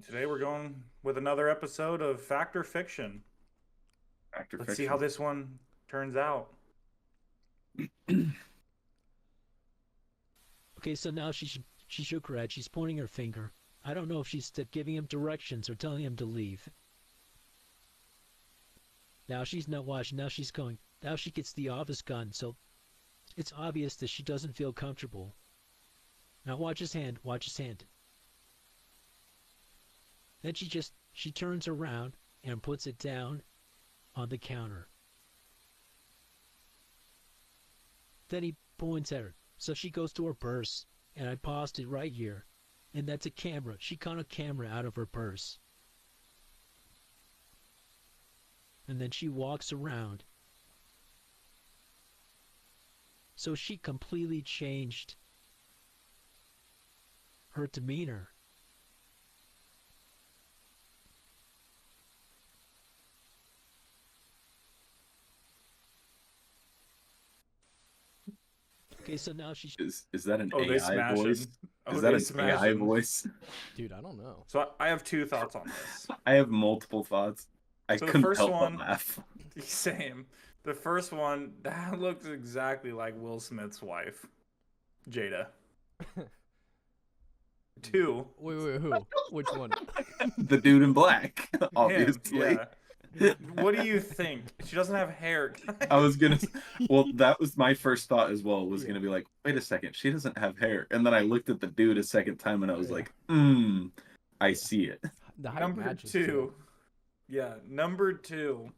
Today we're going with another episode of Fact or Fiction. Actor Let's see how fiction. this one turns out. Okay, so now she shook her head. She's pointing her finger. I don't know if she's giving him directions or telling him to leave. Now she's not watching. Now she's going. Now she gets the office gun, so it's obvious that she doesn't feel comfortable. Now watch his hand. Watch his hand. Then she turns around and puts it down on the counter. Then he points at her. So she goes to her purse, and I paused it right here. And that's a camera. She got a camera out of her purse. And then she walks around. So she completely changed her demeanor. Okay, so now she's Is that an Oh, they AI voice? smashing. Oh, Is that they an AI smashing. voice? Dude, I don't know. So I have two thoughts on this. I have multiple thoughts. I So the couldn't first help one- but laugh. Same. The first one, that looks exactly like Will Smith's wife, Jada. Two. Wait, who? Which one? The dude in black, him, obviously. yeah. What do you think? She doesn't have hair. I was gonna. Well, that was my first thought as well. Was Yeah. gonna be like, wait a second, she doesn't have hair. And then I looked at the dude a second time, and I was Yeah. like, I see it. The height Number matches, two. too. Yeah, number two.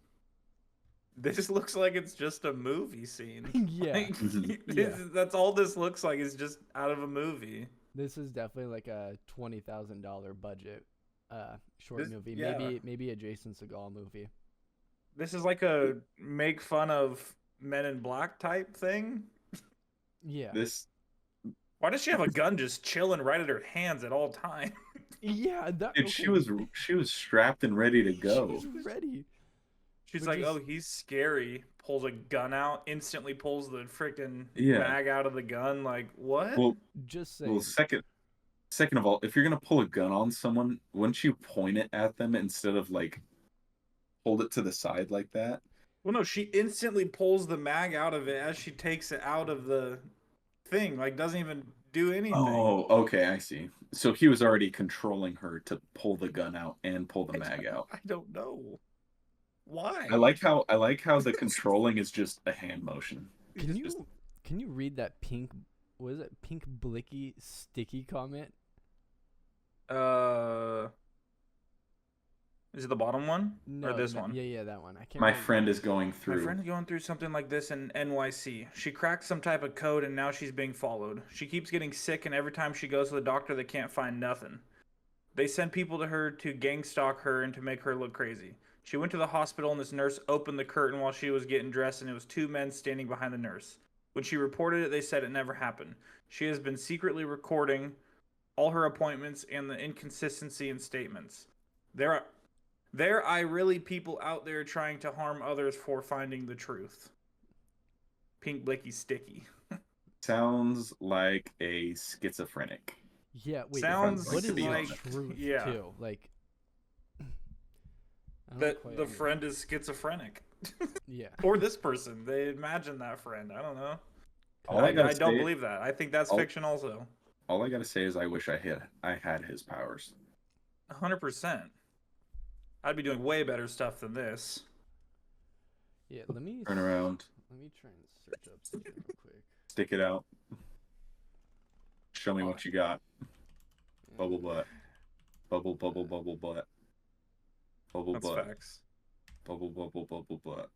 This looks like it's just a movie scene. Yeah, Like, Mhm. that's all this looks like is just out of a movie. this is definitely like a $20,000 budget short This- movie. yeah. Maybe a Jason Segel movie. This is like a make fun of Men in Black type thing. Yeah. This Why does she have a gun just chilling right at her hands at all time? Yeah, that. dude, she was strapped and ready to go. She was ready. She's Which like, is- oh, he's scary. Pulls a gun out, instantly pulls the freaking Yeah. mag out of the gun. Like, what? Well, Just saying. well, second of all, if you're gonna pull a gun on someone, wouldn't you point it at them instead of like hold it to the side like that? Well, no, she instantly pulls the mag out of it as she takes it out of the thing. Like, doesn't even do anything. Oh, okay, I see. So he was already controlling her to pull the gun out and pull the mag out. I don't know. Why? I like how the controlling is just a hand motion. Can Just- can you read that pink? What is it? Pink blicky sticky comment? Is it the bottom one or this no, one? Yeah, that one. I can't. My remember. friend is going My through. friend's going through something like this in NYC. She cracked some type of code and now she's being followed. She keeps getting sick, and every time she goes to the doctor, they can't find nothing. They send people to her to gang stalk her and to make her look crazy. She went to the hospital, and this nurse opened the curtain while she was getting dressed, and it was two men standing behind the nurse. When she reported it, they said it never happened. She has been secretly recording all her appointments and the inconsistency in statements. There are really people out there trying to harm others for finding the truth. Pink Blicky Sticky. Sounds like a schizophrenic. Yeah. Wait. Sounds what is like- the truth? yeah. Too? Like. I don't That quite the understand. friend is schizophrenic. Yeah. Or this person. They imagine that friend. I don't know. All I gotta don't say- believe that. I think that's all- fiction also. All I gotta say is I wish I had his powers. 100%. I'd be doing way better stuff than this. Yeah. Let me Turn around, Let me try and search up something real quick. stick it out. Show me what you got. Bubble butt. Bubble bubble bubble butt. Bubble That's butt. facts. Bubble bubble bubble butt.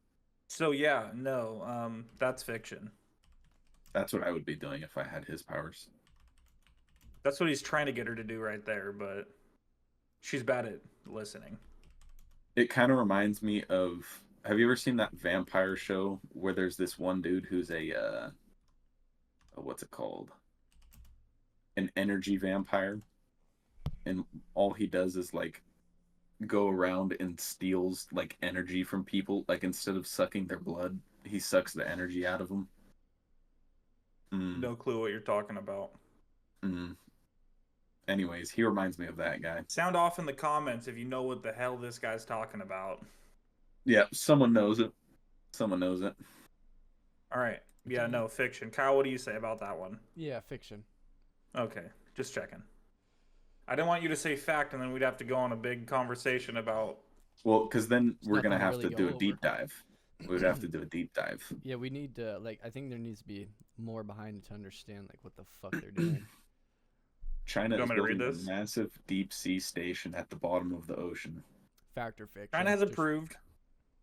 So yeah, no, that's fiction. That's what I would be doing if I had his powers. That's what he's trying to get her to do right there, but she's bad at listening. It kind of reminds me of. Have you ever seen that vampire show where there's this one dude who's what's it called? An energy vampire, and all he does is like go around and steals like energy from people. Like instead of sucking their blood, he sucks the energy out of them. No clue what you're talking about. Mm. anyways, he reminds me of that guy. Sound off in the comments if you know what the hell this guy's talking about. Yeah, someone knows it. Someone knows it. All right. Yeah, no, fiction. Kyle, what do you say about that one? Yeah, fiction. Okay, just checking. I didn't want you to say fact, and then we'd have to go on a big conversation about. Well, because then we're gonna nothing to have really to go do a over. deep dive. We'd have to do a deep dive. Yeah, we need to I think there needs to be more behind it to understand like what the fuck they're doing. China You is want me to read building a this? massive deep sea station at the bottom of the ocean. Fact or fiction? China has Just- approved.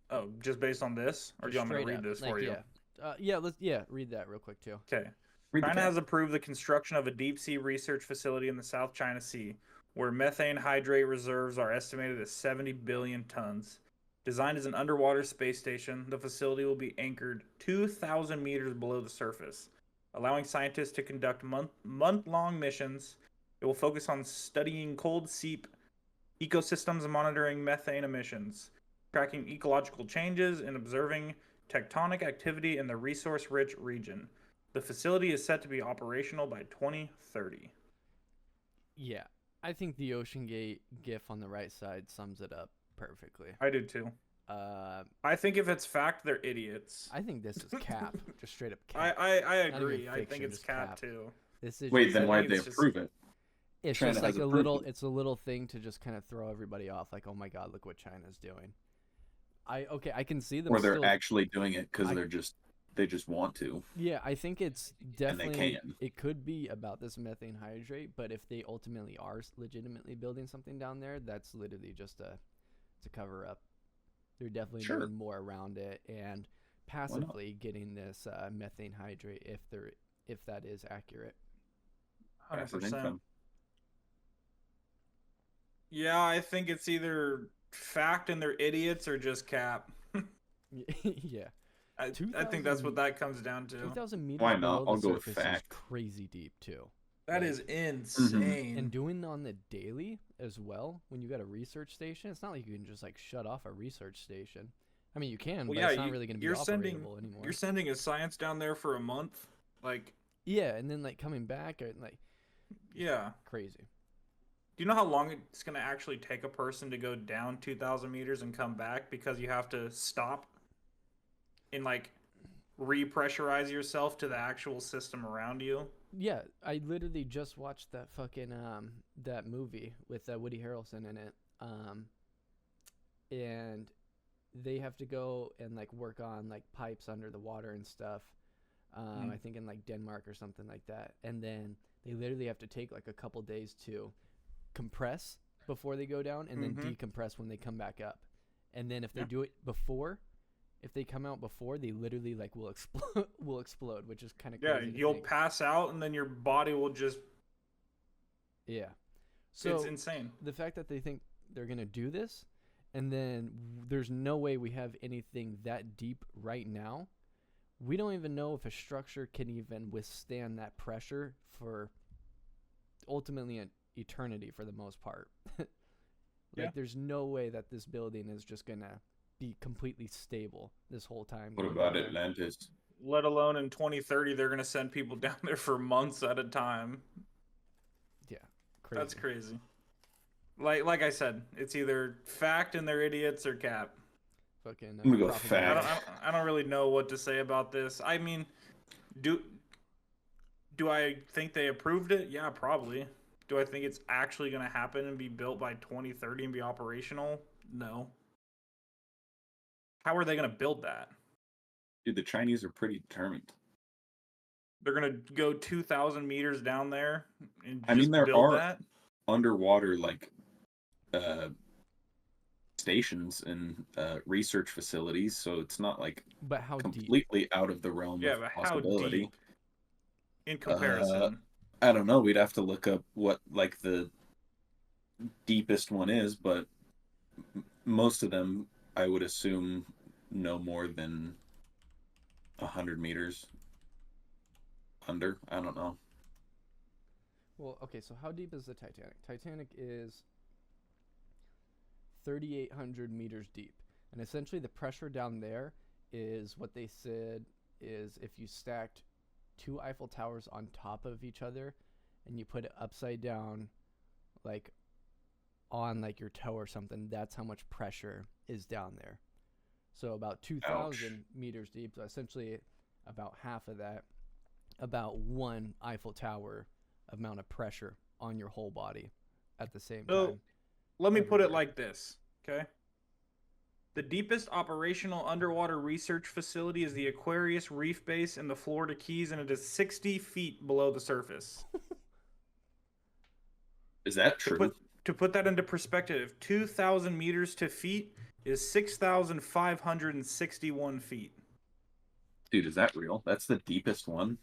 Oh, just based on this, or do you just want me to straight read up, this like, for you? Yeah, read that real quick too. Okay. Read the China cap. has approved the construction of a deep sea research facility in the South China Sea, where methane hydrate reserves are estimated at 70 billion tons. Designed as an underwater space station, the facility will be anchored 2,000 meters below the surface, allowing scientists to conduct month-long missions. It will focus on studying cold seep ecosystems and monitoring methane emissions, tracking ecological changes, and observing tectonic activity in the resource-rich region. The facility is set to be operational by 2030. Yeah, I think the Ocean Gate GIF on the right side sums it up perfectly. I do too. I think if it's fact, they're idiots. I think this is cap, just straight up I cap. Not even agree. I think fiction, it's just cap cap. too. This is Wait, just then I why think did they it's just- approve it? It's China just like has a approved little. it. It's a little thing to just kind of throw everybody off. Like, oh my god, look what China's doing. I can see them. Or they're still, actually doing it because I- they just want to. Yeah, I think it's they definitely. can. It could be about this methane hydrate, but if they ultimately are legitimately building something down there, that's literally just to cover up. They're definitely Sure. doing more around it and passively getting this methane hydrate if that is accurate. Passive 100%. income. Yeah, I think it's either fact and they're idiots or just cap. Yeah, I think that's what that comes down to. 2,000 meters Why not? below I'll the go with surface is fact. crazy deep too. That Like- is insane. And doing on the daily as well, when you got a research station, it's not like you can just like shut off a research station. I mean, you can, Well, but yeah, it's not really going to be you're sending- operatable anymore. You're sending a science down there for a month? Like, Yeah, and then like coming back, or like yeah. crazy. Do you know how long it's going to actually take a person to go down 2,000 meters and come back because you have to stop and like repressurize yourself to the actual system around you? Yeah, I literally just watched that fucking that movie with Woody Harrelson in it. And they have to go and like work on like pipes under the water and stuff. I think in like Denmark or something like that. And then they literally have to take like a couple days to compress before they go down and then decompress when they come back up. And then if they do it before, if they come out before, they literally like will explode, which is kind of Yeah, crazy. to you'll think. pass out and then your body will just. Yeah. So It's insane. the fact that they think they're going to do this and then there's no way we have anything that deep right now. We don't even know if a structure can even withstand that pressure for ultimately an eternity for the most part. Yeah. There's no way that this building is just going to be completely stable this whole time. What going about down there. Atlantis? Let alone in 2030, they're going to send people down there for months at a time. Yeah. Crazy. That's crazy. Like I said, it's either fact and they're idiots or cap. Fucking, I'm gonna go propaganda. fact. I don't really know what to say about this. I mean, do I think they approved it? Yeah, probably. Do I think it's actually going to happen and be built by 2030 and be operational? No. How are they going to build that? Dude, the Chinese are pretty determined. They're going to go 2,000 meters down there and just I mean, there build are that? underwater like stations and research facilities, so it's not like But how deep? completely out of the realm Yeah, of but how possibility. deep in comparison? I don't know. We'd have to look up what like the deepest one is, but most of them, I would assume, no more than 100 meters under. I don't know. Well, okay, so how deep is the Titanic? Titanic is 3,800 meters deep. And essentially the pressure down there is what they said is if you stacked two Eiffel Towers on top of each other and you put it upside down like on like your toe or something. That's how much pressure is down there. So about 2,000 meters deep, so essentially about half of that, about one Eiffel Tower amount of pressure on your whole body at the same So, time. let me put it everywhere. like this, okay? The deepest operational underwater research facility is the Aquarius Reef Base in the Florida Keys, and it is 60 feet below the surface. Is that To true? put that into perspective, 2,000 meters to feet is 6,561 feet. Dude, is that real? That's the deepest one.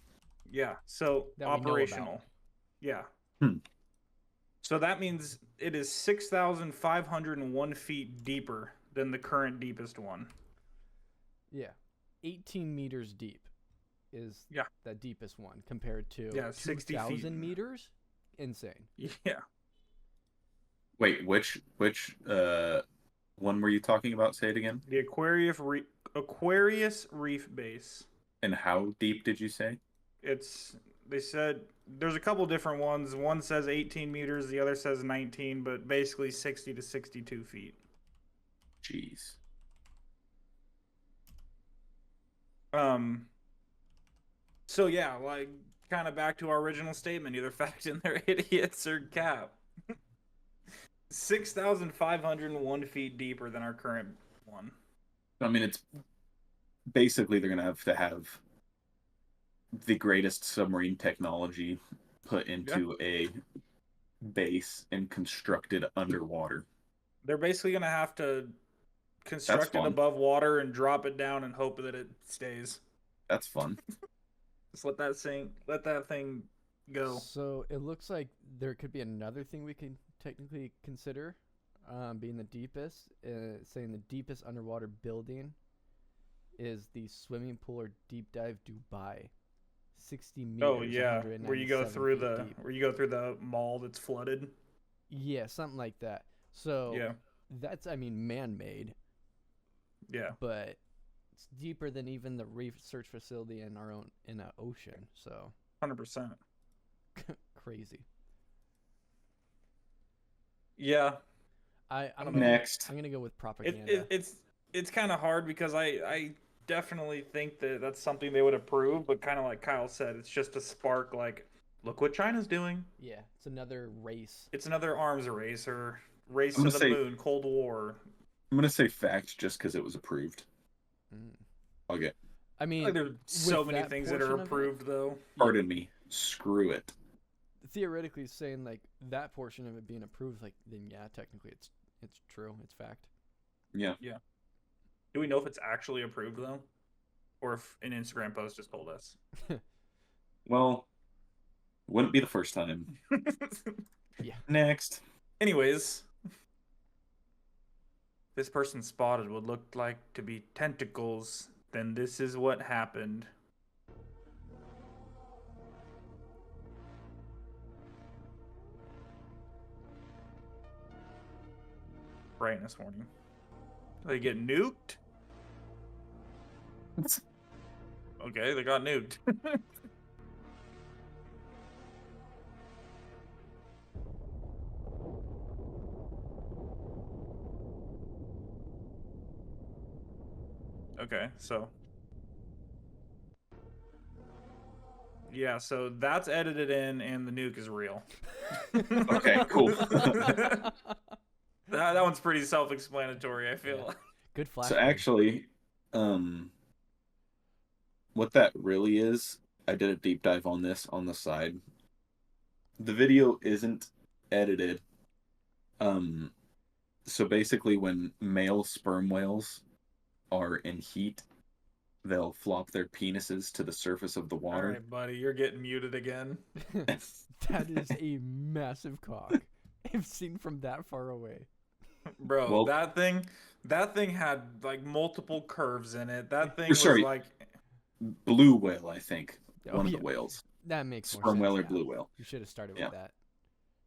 Yeah, so That we know about. operational. Yeah. Hmm. So that means it is 6,501 feet deeper than the current deepest one. Yeah. 18 meters deep is Yeah. the deepest one compared to Yeah, 60 feet. 2,000 meters. Insane. Yeah. Wait, which one were you talking about? Say it again. The Aquarius Reef Base. And how deep did you say? They said there's a couple different ones. One says 18 meters, the other says 19, but basically 60 to 62 feet. Jeez. So yeah, like kind of back to our original statement, either fact and they're idiots or cap. 6,501 feet deeper than our current one. I mean, it's basically they're gonna have to have the greatest submarine technology put into a base and constructed underwater. They're basically gonna have to construct it fun. above water and drop it down and hope that it stays. That's fun. Just let that thing go. So it looks like there could be another thing we can technically consider being the deepest. Saying the deepest underwater building is the swimming pool or deep dive Dubai. 60 meters. Oh yeah, where you go 197 through feet deep. the mall that's flooded. Yeah, something like that. So Yeah, that's, I mean, man-made, yeah. but it's deeper than even the research facility in our own ocean. So 100%. crazy. Yeah. I'm don't gonna, know. Next. I'm gonna go with propaganda. It's kind of hard because I definitely think that that's something they would approve, but kind of like Kyle said, it's just a spark. Like, look what China's doing. Yeah, it's another race. It's another arms race or race I'm to gonna the say- moon, Cold War. I'm gonna say fact just because it was approved. Mm. Okay. I mean, Like, there's so with many that things that are portion of it- approved, though. Pardon me. Screw it. theoretically saying like that portion of it being approved, like then yeah, technically it's true, it's fact. Yeah. Do we know if it's actually approved though, or if an Instagram post just told us? Well, wouldn't be the first time. Yeah. Next. Anyways, this person spotted what looked like to be tentacles. Then this is what happened. Brightness warning. They get nuked? Okay, they got nuked. Okay, so. Yeah, so that's edited in and the nuke is real. Okay, cool. That one's pretty self-explanatory, I feel. Yeah. Good flash. So actually, what that really is, I did a deep dive on this on the side. The video isn't edited. So basically when male sperm whales are in heat, they'll flop their penises to the surface of the All water. right, buddy, you're getting muted again. That is a massive cock. If seen from that far away. Bro, Well- that thing had like multiple curves in it. That thing Or was sorry. like Blue whale, I think. Oh, One of yeah. the whales. That makes more Sperm sense. whale or Yeah. blue whale. You should have started Yeah. with that.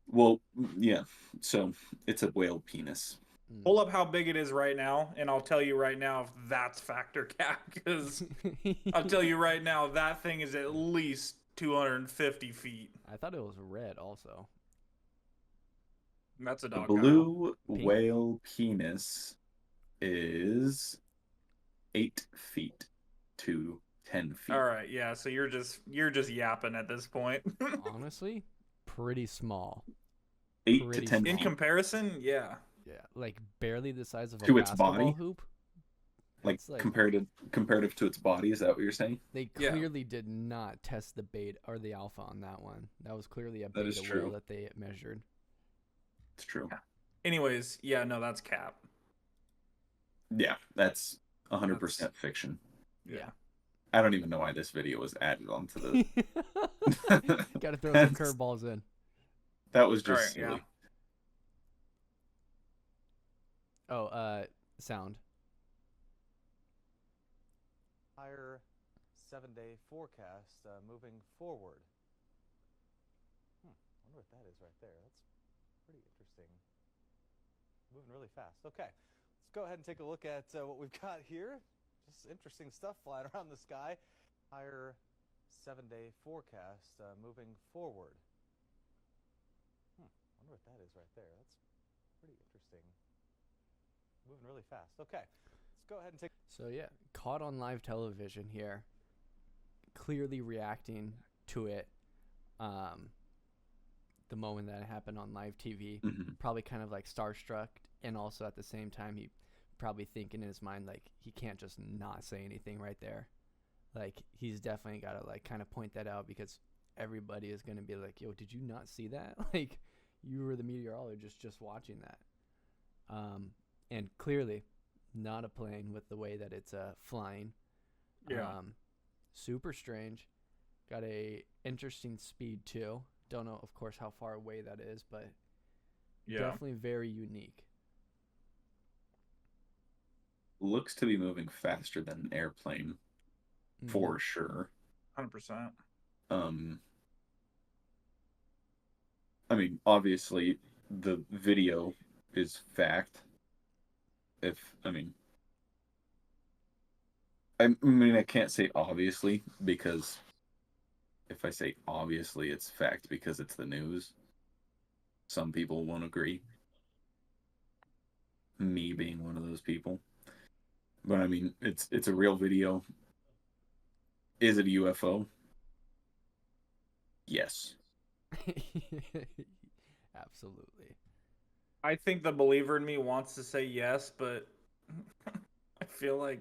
Well, yeah. So it's a whale penis. pull up how big it is right now, and I'll tell you right now if that's factor cap, because I'll tell you right now that thing is at least 250 feet. I thought it was red also. That's a The dog. Kyle. blue Pink. whale penis is 8 feet to 10 feet. All right, yeah. So you're just yapping at this point. Honestly, pretty small. 8 to Pretty 10 small. In feet. comparison, yeah. Yeah, like barely the size of a To its basketball body? hoop. Like, It's like comparative to its body, is that what you're saying? they Yeah. clearly did not test the beta or the alpha on that one. That was clearly a That is beta true. whale that they measured. It's true. Anyways, yeah, no, that's cap. Yeah, that's 100% fiction. Yeah. I don't even know why this video was added onto the. Got to throw some That's- curveballs in. That was All just right, yeah. silly. Oh, sound. Higher 7-day forecast moving forward. Wonder what that is right there. That's pretty interesting. Moving really fast. Okay, let's go ahead and take a look at what we've got here. Just interesting stuff flying around the sky. Higher 7-day forecast moving forward. Wonder what that is right there. That's pretty interesting. Moving really fast. Okay, let's go ahead and take. So yeah, caught on live television here. Clearly reacting to it. The moment that it happened on live TV. Mhm. Probably kind of like starstruck, and also at the same time he probably thinking in his mind like he can't just not say anything right there. Like he's definitely got to like kind of point that out because everybody is going to be like, yo, did you not see that? Like you were the meteorologist just watching that. And clearly not a plane with the way that it's flying. Yeah. Super strange. Got a interesting speed too. Don't know, of course, how far away that is, but Yeah. definitely very unique. Looks to be moving faster than an airplane, Mhm. for sure. 100%. I mean, obviously, the video is fact. I can't say obviously because if I say obviously, it's fact because it's the news. Some people won't agree. Me being one of those people. But I mean, it's a real video. Is it a UFO? Yes. Absolutely. I think the believer in me wants to say yes, but I feel like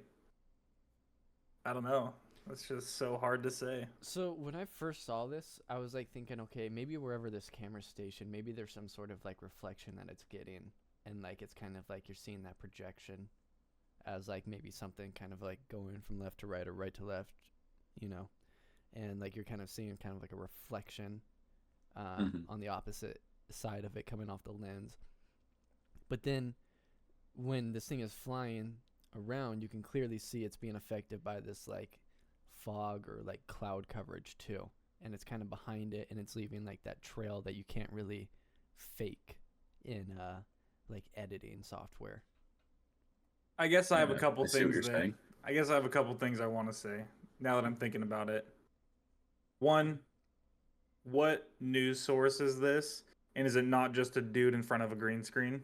I don't know. It's just so hard to say. So when I first saw this, I was like thinking, okay, maybe wherever this camera's stationed, maybe there's some sort of like reflection that it's getting, and like it's kind of like you're seeing that projection as like maybe something kind of like going from left to right or right to left, you know, and like you're kind of seeing kind of like a reflection on the opposite side of it coming off the lens. But then when this thing is flying around, you can clearly see it's being affected by this like fog or like cloud coverage too, and it's kind of behind it, and it's leaving like that trail that you can't really fake in like editing software. I guess I have a Yeah, couple I see what things you're that saying. I guess I have a couple things I want to say now that I'm thinking about it. One, what news source is this? And is it not just a dude in front of a green screen?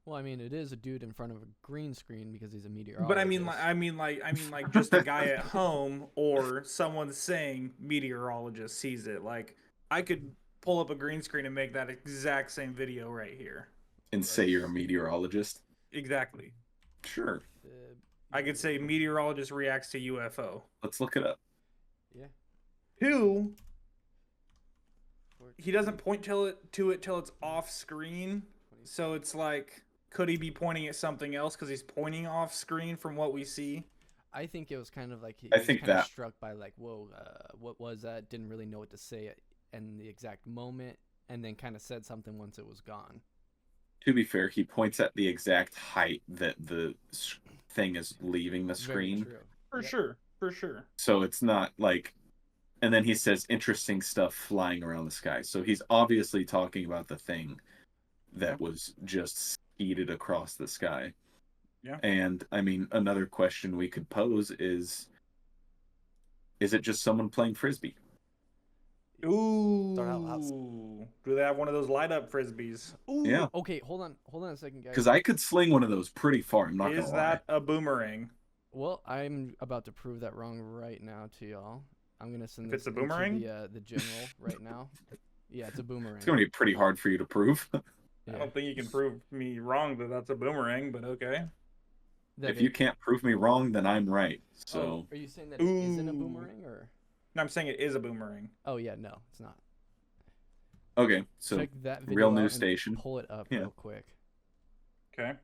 Well, I mean, it is a dude in front of a green screen because he's a meteorologist. But I mean like just a guy at home or someone saying meteorologist sees it. Like I could pull up a green screen and make that exact same video right here. And say you're a meteorologist? Exactly. Sure. I could say meteorologist reacts to UFO. Let's look it up. Yeah. Two, he doesn't point to it till it's off screen. So it's like, could he be pointing at something else because he's pointing off screen from what we see? I think it was kind of like he I was think kind of that- struck by like, whoa, what was that? Didn't really know what to say in the exact moment, and then kind of said something once it was gone. To be fair, he points at the exact height that the thing is leaving the Very screen. true. For Yep. sure. For sure. So it's not like. And then he says interesting stuff flying around the sky. So he's obviously talking about the thing that was just speeded across the sky. Yeah. And I mean, another question we could pose is it just someone playing frisbee? Ooh. how- Do they have one of those light up frisbees? Ooh, Yeah. okay, hold on a second, guys. Because I could sling one of those pretty far. I'm not Is gonna that a boomerang? Well, I'm about to prove that wrong right now to y'all. I'm gonna send If this it's a into boomerang? the general right now. Yeah, it's a boomerang. lie. It's gonna be pretty hard for you to prove. I Yeah. don't think you can prove me wrong that that's a boomerang, but okay. That If you it- can't prove me wrong, then I'm right. So Are you saying that it isn't a Ooh. boomerang or? No, I'm saying it is a boomerang. Oh yeah, no, it's not. okay, so Check that video real out news and station. Pull it up Yeah. real quick. Okay.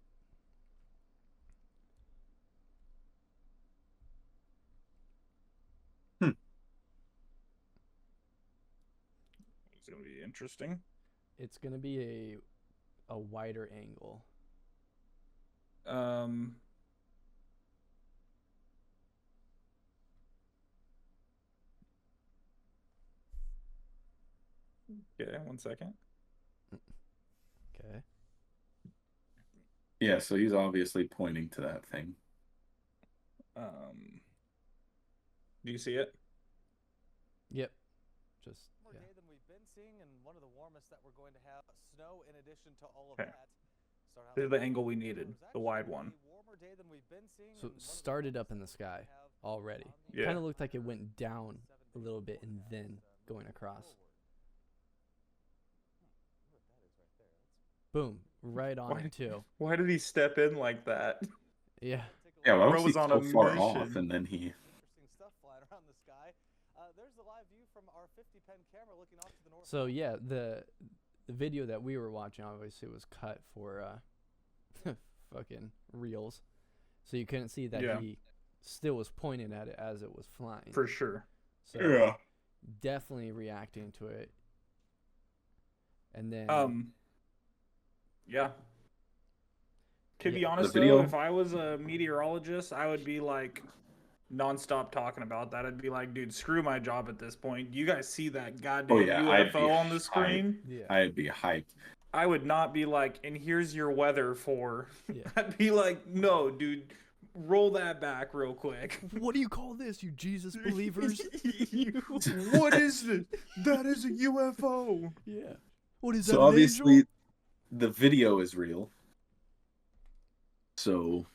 It's gonna be interesting. It's gonna be a wider angle. Um. Okay, 1 second. Okay. yeah, so he's obviously pointing to that thing. Do you see it? Yep. Just Warmer yeah. day than we've been seeing, and one of the warmest that we're going to have. Snow in addition to all of Okay. that. Start out This is with the angle we it needed, was the wide actually one. a warmer day than we've been seeing, So and one of the started up warmest in the that sky we have already. on the Yeah. Kind of looked like it went down a little bit and then going across. Boom, right on Why- it too. Why did he step in like that? Yeah. Yeah, why Bro was he was on so a far mission. off and then he? Interesting stuff flying around the sky. There's the live view from our 50 pen camera looking off to the north. So yeah, the video that we were watching obviously was cut for fucking reels, so you couldn't see that Yeah. he still was pointing at it as it was flying. For sure. So definitely reacting to it. And then Yeah. To be Yeah. honest, The video- though, if I was a meteorologist, I would be like nonstop talking about that. I'd be like, dude, screw my job at this point. You guys see that goddamn yeah, I'd UFO be on the screen? yeah, I'd be hyped. I would not be like, and here's your weather for. Yeah. I'd be like, no, dude, roll that back real quick. what do you call this, you Jesus believers? What is this? That is a UFO. Yeah. What is that? So an obviously, angel? the video is real. So,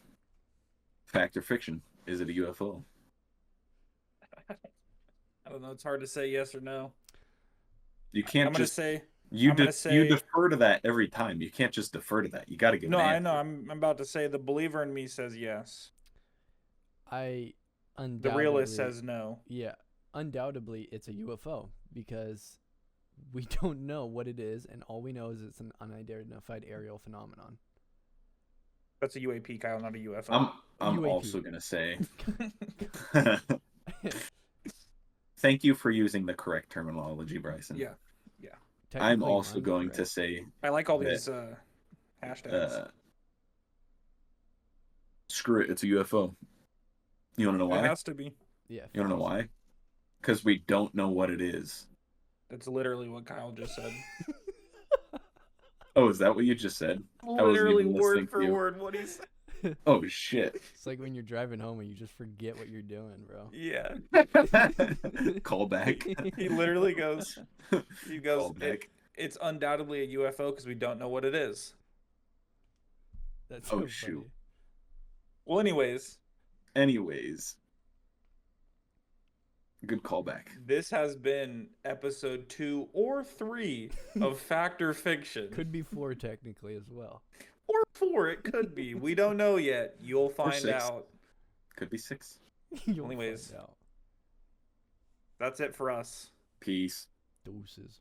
fact or fiction? Is it a UFO? I don't know. It's hard to say yes or no. You can't I'm gonna just say you I'm gonna you say- defer to that every time. You can't just defer to that. You got to give no. an I answer. know. I'm about to say the believer in me says yes. I The undoubtedly. realist says no. Yeah, undoubtedly it's a UFO because we don't know what it is, and all we know is it's an unidentified aerial phenomenon. That's a UAP, Kyle, not a UFO. I'm UAP. also gonna say thank you for using the correct terminology, Bryson. Yeah. I'm Technically also going to correct. say I like all Yeah. these hashtags. screw it. It's a UFO. You want to know It why? has to be. Yeah. You want to know why? Because we don't know what it is. That's literally what Kyle just said. Oh, is that what you just said? wasn't Literally even word listening for to you. word what he said. Oh shit! It's like when you're driving home and you just forget what you're doing, bro. Yeah. Call back. He literally goes. He goes. Call back. It's undoubtedly a UFO because we don't know what it is. That's Oh, so shoot. funny. Well, anyways, Anyways, good callback. this has been episode 2 or 3 of Fact or Fiction. Could be 4 technically as well. Or 4, it could be. We don't know yet. You'll find 6. out. Could be 6. You'll Anyways. find out. That's it for us. Peace. Deuces.